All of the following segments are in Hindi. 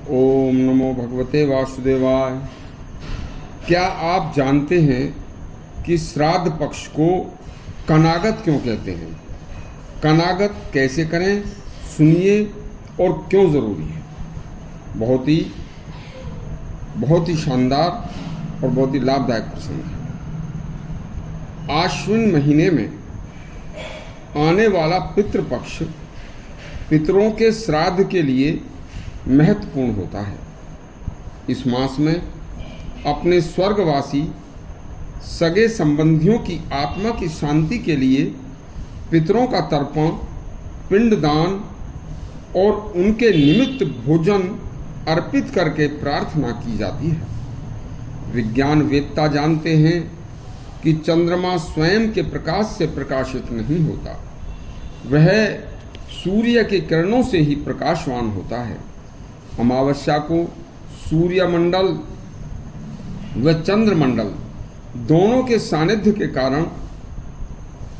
ओम नमो भगवते वासुदेवाय। क्या आप जानते हैं कि श्राद्ध पक्ष को कनागत क्यों कहते हैं? कनागत कैसे करें, सुनिए और क्यों ज़रूरी है। बहुत ही शानदार और बहुत ही लाभदायक प्रसंग है। आश्विन महीने में आने वाला पितृपक्ष पितरों के श्राद्ध के लिए महत्वपूर्ण होता है। इस मास में अपने स्वर्गवासी सगे संबंधियों की आत्मा की शांति के लिए पितरों का तर्पण, पिंडदान और उनके निमित्त भोजन अर्पित करके प्रार्थना की जाती है। विज्ञान वेत्ता जानते हैं कि चंद्रमा स्वयं के प्रकाश से प्रकाशित नहीं होता, वह सूर्य के किरणों से ही प्रकाशवान होता है। अमावस्या को सूर्यमंडल व चंद्रमंडल दोनों के सानिध्य के कारण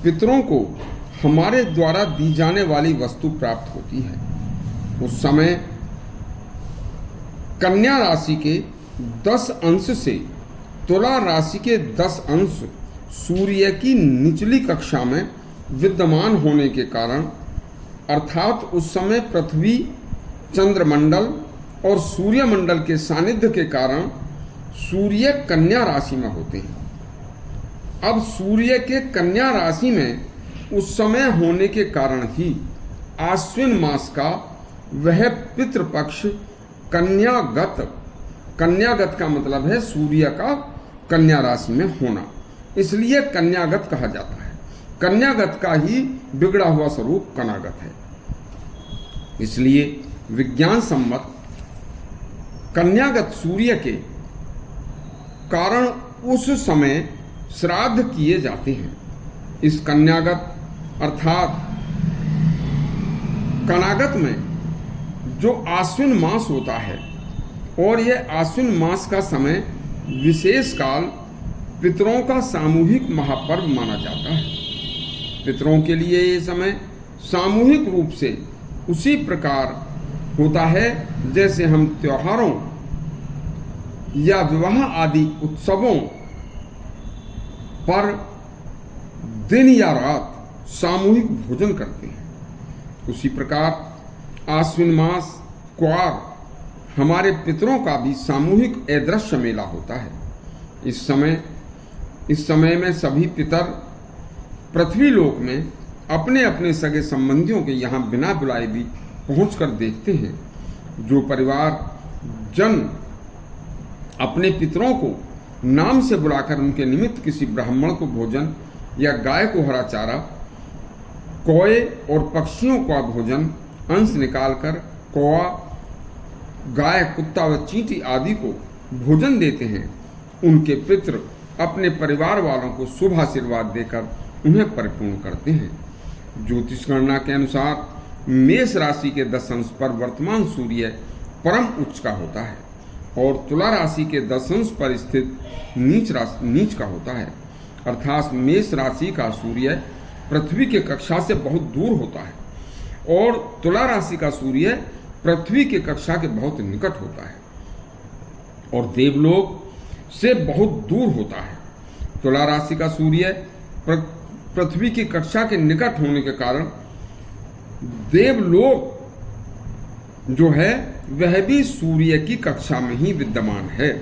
पितरों को हमारे द्वारा दी जाने वाली वस्तु प्राप्त होती है। उस समय कन्या राशि के 10 अंश से तुला राशि के 10 अंश सूर्य की निचली कक्षा में विद्यमान होने के कारण, अर्थात उस समय पृथ्वी, चंद्रमंडल और सूर्यमंडल के सानिध्य के कारण सूर्य कन्या राशि में होते हैं। अब सूर्य के कन्या राशि में उस समय होने के कारण ही आश्विन मास का वह पितृपक्ष कन्यागत का मतलब है सूर्य का कन्या राशि में होना, इसलिए कन्यागत कहा जाता है। कन्यागत का ही बिगड़ा हुआ स्वरूप कनागत है। इसलिए विज्ञान सम्मत कन्यागत सूर्य के कारण उस समय श्राद्ध किए जाते हैं। इस कन्यागत अर्थात कनागत में जो आश्विन मास होता है, और यह आश्विन मास का समय विशेष काल पितरों का सामूहिक महापर्व माना जाता है। पितरों के लिए ये समय सामूहिक रूप से उसी प्रकार होता है जैसे हम त्योहारों या विवाह आदि उत्सवों पर दिन या रात सामूहिक भोजन करते हैं। उसी प्रकार आश्विन मास क्वार हमारे पितरों का भी सामूहिक अदृश्य मेला होता है। इस समय में सभी पितर पृथ्वी लोक में अपने अपने सगे संबंधियों के यहाँ बिना बुलाए भी पहुंचकर देखते हैं। जो परिवार जन अपने पितरों को नाम से बुलाकर उनके निमित्त किसी ब्राह्मण को भोजन या गाय को हरा चारा, कौए और पक्षियों का भोजन अंश निकालकर कौआ, गाय, कुत्ता व चींटी आदि को भोजन देते हैं, उनके पितृ अपने परिवार वालों को शुभ आशीर्वाद देकर उन्हें परिपूर्ण करते हैं। ज्योतिष गणना के अनुसार मेष राशि के 10 अंश पर वर्तमान सूर्य परम उच्च का होता है और तुला राशि के 10 अंश पर स्थित नीच का होता है। अर्थात मेष राशि का सूर्य पृथ्वी के कक्षा से बहुत दूर होता है और तुला राशि का सूर्य पृथ्वी के कक्षा के बहुत निकट होता है और देवलोक से बहुत दूर होता है। तुला राशि का सूर्य पृथ्वी की कक्षा के निकट होने के कारण देवलोक जो है वह भी सूर्य की कक्षा में ही विद्यमान है,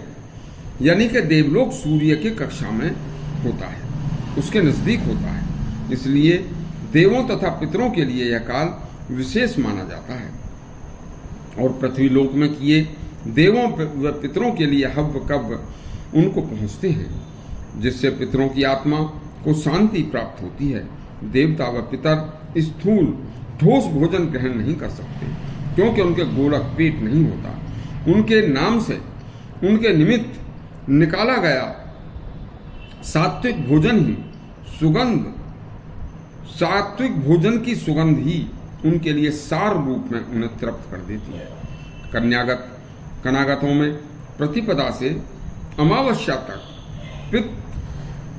यानी कि देवलोक सूर्य की कक्षा में होता है, उसके नजदीक होता है। इसलिए देवों तथा पितरों के लिए यह काल विशेष माना जाता है और पृथ्वी लोक में किए देवों व पितरों के लिए हव्य कव्य उनको पहुंचते हैं, जिससे पितरों की आत्मा को शांति प्राप्त होती है। देवता व पितर स्थूल ठोस भोजन ग्रहण नहीं कर सकते क्योंकि उनके गोलक पेट नहीं होता। उनके नाम से उनके निमित्त निकाला गया सात्विक भोजन की सुगंध ही उनके लिए सार रूप में उन्हें तृप्त कर देती है। कनागतों में प्रतिपदा से अमावस्या तक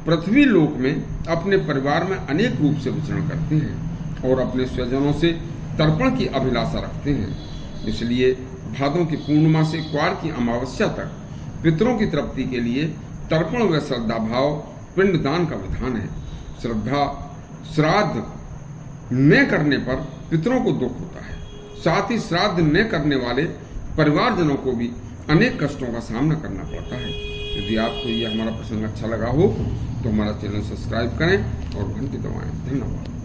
पृथ्वी लोक में अपने परिवार में अनेक रूप से विचरण करते हैं और अपने स्वजनों से तर्पण की अभिलाषा रखते हैं। इसलिए भादों की पूर्णिमा से क्वार की अमावस्या तक पितरों की तृप्ति के लिए तर्पण व श्रद्धा भाव पिंडदान का विधान है। श्राद्ध न करने पर पितरों को दुख होता है। साथ ही श्राद्ध न करने वाले परिवारजनों को भी अनेक कष्टों का सामना करना पड़ता है। यदि आपको यह हमारा प्रसंग अच्छा लगा हो तो हमारा चैनल सब्सक्राइब करें और घंटी दबाएं। धन्यवाद।